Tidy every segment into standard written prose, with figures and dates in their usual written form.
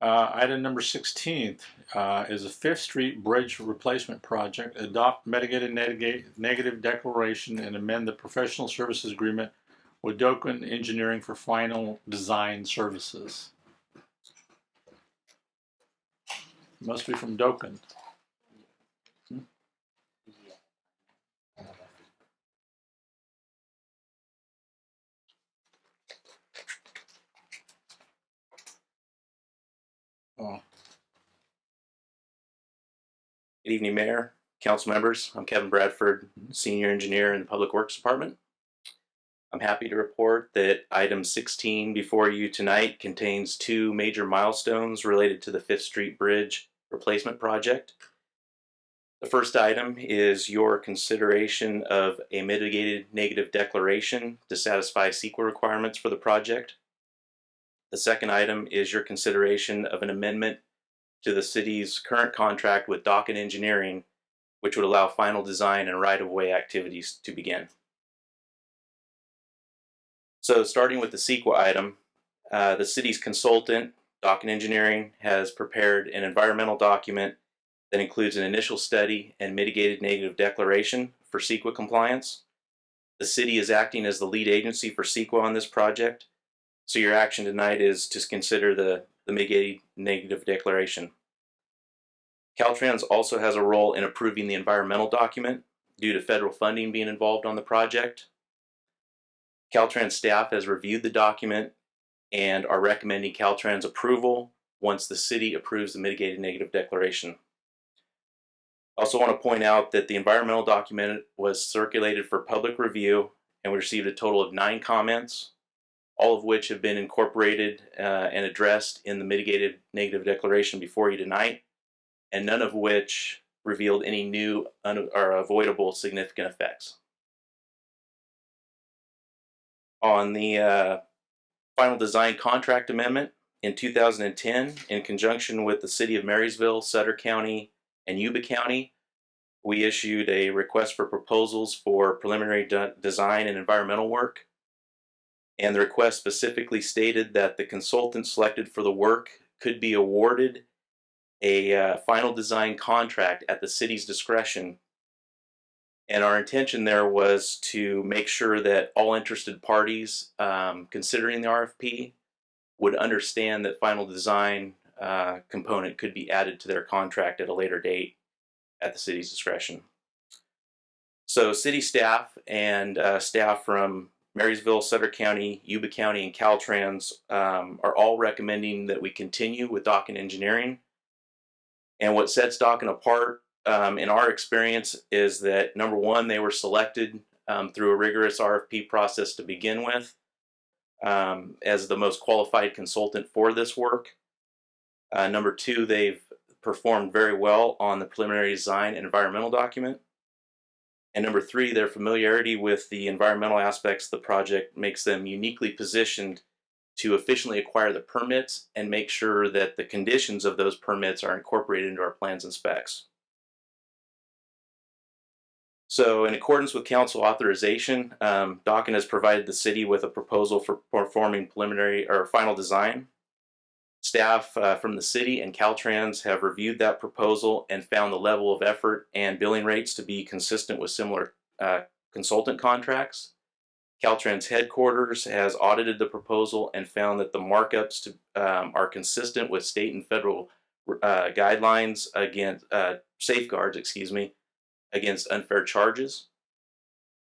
Item number 16 is a Fifth Street Bridge Replacement Project. Adopt mitigated negative declaration and amend the professional services agreement with Doken Engineering for final design services. Must be from Doken. Oh. Good evening, Mayor, Council members. I'm Kevin Bradford, Senior Engineer in the Public Works Department. I'm happy to report that item 16 before you tonight contains two major milestones related to the Fifth Street Bridge Replacement Project. The first item is your consideration of a mitigated negative declaration to satisfy CEQA requirements for the project. The second item is your consideration of an amendment to the city's current contract with Docken Engineering, which would allow final design and right-of-way activities to begin. So starting with the CEQA item, the city's consultant, Docken Engineering, has prepared an environmental document that includes an initial study and mitigated negative declaration for CEQA compliance. The city is acting as the lead agency for CEQA on this project, so your action tonight is to consider the mitigated negative declaration. Caltrans also has a role in approving the environmental document due to federal funding being involved on the project. Caltrans staff has reviewed the document and are recommending Caltrans approval once the city approves the mitigated negative declaration. I also want to point out that the environmental document was circulated for public review and we received a total of 9 comments, all of which have been incorporated and addressed in the mitigated negative declaration before you tonight, and none of which revealed any new or avoidable significant effects. On the final design contract amendment in 2010, in conjunction with the City of Marysville, Sutter County, and Yuba County, we issued a request for proposals for preliminary design and environmental work. And the request specifically stated that the consultant selected for the work could be awarded a final design contract at the city's discretion. And our intention there was to make sure that all interested parties considering the RFP would understand that final design component could be added to their contract at a later date at the city's discretion. So city staff and staff from Marysville, Sutter County, Yuba County, and Caltrans are all recommending that we continue with Docken Engineering. And what sets Docken apart in our experience is that, number one, they were selected through a rigorous RFP process to begin with as the most qualified consultant for this work. Number two, they've performed very well on the preliminary design and environmental document. And number three, their familiarity with the environmental aspects of the project makes them uniquely positioned to efficiently acquire the permits and make sure that the conditions of those permits are incorporated into our plans and specs. So in accordance with council authorization, Docken has provided the city with a proposal for performing preliminary or final design. Staff from the city and Caltrans have reviewed that proposal and found the level of effort and billing rates to be consistent with similar consultant contracts. Caltrans headquarters has audited the proposal and found that the markups are consistent with state and federal guidelines against safeguards, against unfair charges.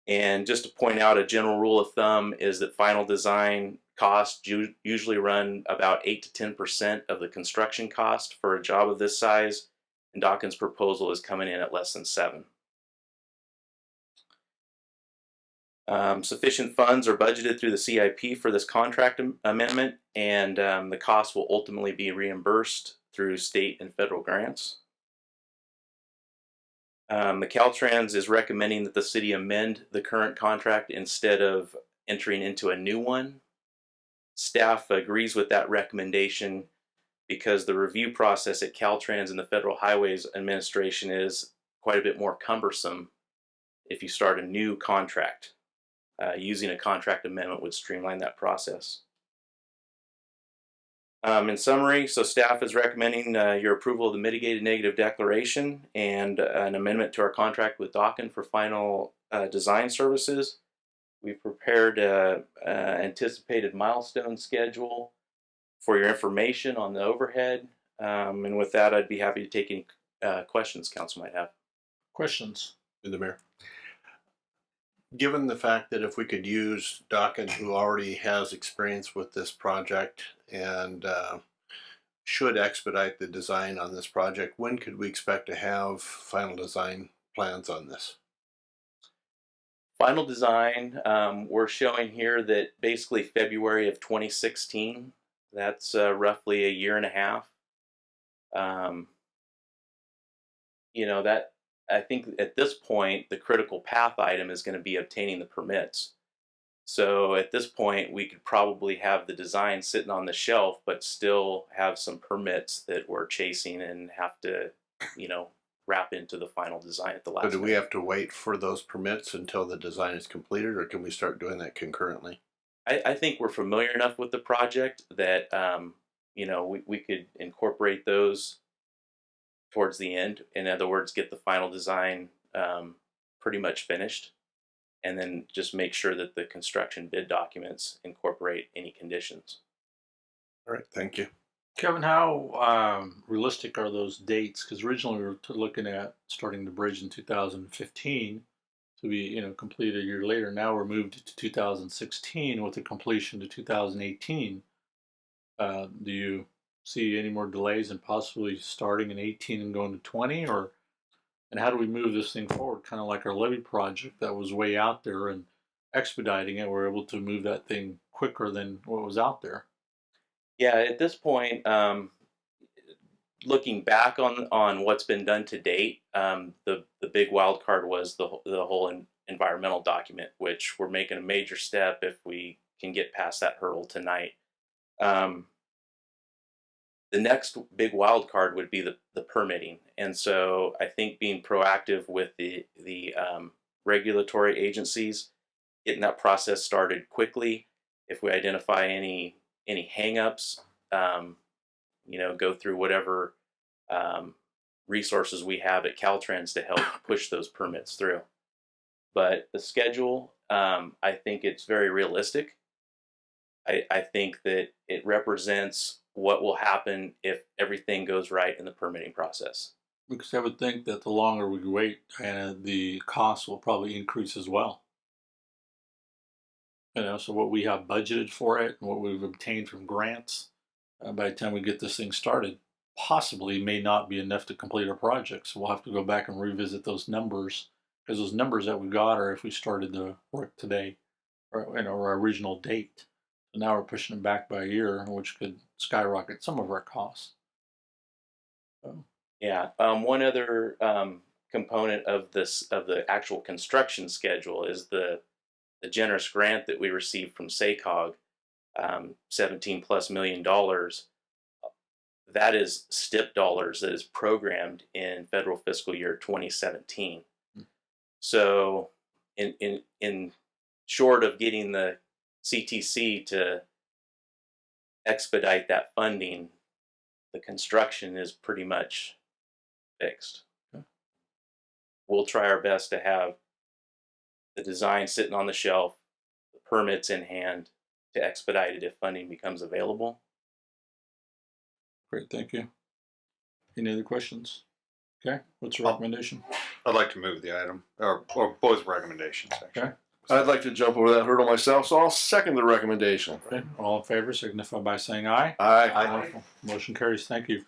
And just to point out, a general rule of thumb is that final design costs usually run about 8 to 10% of the construction cost for a job of this size, and Docken's proposal is coming in at less than 7%. Sufficient funds are budgeted through the CIP for this contract amendment, and the cost will ultimately be reimbursed through state and federal grants. The Caltrans is recommending that the city amend the current contract instead of entering into a new one. Staff agrees with that recommendation because the review process at Caltrans and the Federal Highways Administration is quite a bit more cumbersome if you start a new contract. Using a contract amendment would streamline that process. In summary, so staff is recommending your approval of the mitigated negative declaration and an amendment to our contract with Dawkin for final design services. We've prepared an anticipated milestone schedule for your information on the overhead. And with that, I'd be happy to take any questions council might have. Questions? To the mayor. Given the fact that if we could use Dawkin, who already has experience with this project and should expedite the design on this project, when could we expect to have final design plans on this? Final design, we're showing here that basically February of 2016. That's roughly a year and a half. You know, that I think at this point the critical path item is going to be obtaining the permits. So at this point we could probably have the design sitting on the shelf but still have some permits that we're chasing and have to, you know, wrap into the final design at the last So do we minute. have to wait for those permits until the design is completed, or can we start doing that concurrently? I think we're familiar enough with the project that you know, we could incorporate those towards the end. In other words, get the final design pretty much finished, and then just make sure that the construction bid documents incorporate any conditions. All right, thank you. Kevin, how realistic are those dates? Because originally we were looking at starting the bridge in 2015 to be, you know, completed a year later. Now we're moved to 2016 with the completion to 2018. Do you see any more delays and possibly starting in 18 and going to 20, or and how do we move this thing forward? Kind of like our levee project that was way out there, and expediting it, we're able to move that thing quicker than what was out there. Yeah, at this point, looking back on what's been done to date, the big wild card was the whole environmental document, which we're making a major step if we can get past that hurdle tonight. The next big wild card would be the permitting, and so I think being proactive with the regulatory agencies, getting that process started quickly. If we identify any hangups, you know, go through whatever resources we have at Caltrans to help push those permits through. But the schedule, I think it's very realistic. I think that it represents what will happen if everything goes right in the permitting process. Because I would think that the longer we wait, the cost will probably increase as well. You know, so what we have budgeted for it and what we've obtained from grants, by the time we get this thing started, possibly may not be enough to complete our project. So we'll have to go back and revisit those numbers, because those numbers that we got are if we started the work today, or you know, our original date. So now we're pushing it back by a year, which could skyrocket some of our costs. So, Yeah. One other component of the actual construction schedule is the generous grant that we received from SACOG, $17+ million. That is STIP dollars that is programmed in federal fiscal year 2017. So, in short of getting the CTC to expedite that funding, the construction is pretty much fixed. Okay. We'll try our best to have the design sitting on the shelf, the permits in hand to expedite it if funding becomes available. great, thank you. Any other questions? Okay, what's your recommendation? I'd like to move the item, or both recommendations, actually. Okay. I'd like to jump over that hurdle myself, so I'll second the recommendation. Okay, all in favor signify by saying aye. Aye. Wonderful. Motion carries. Thank you.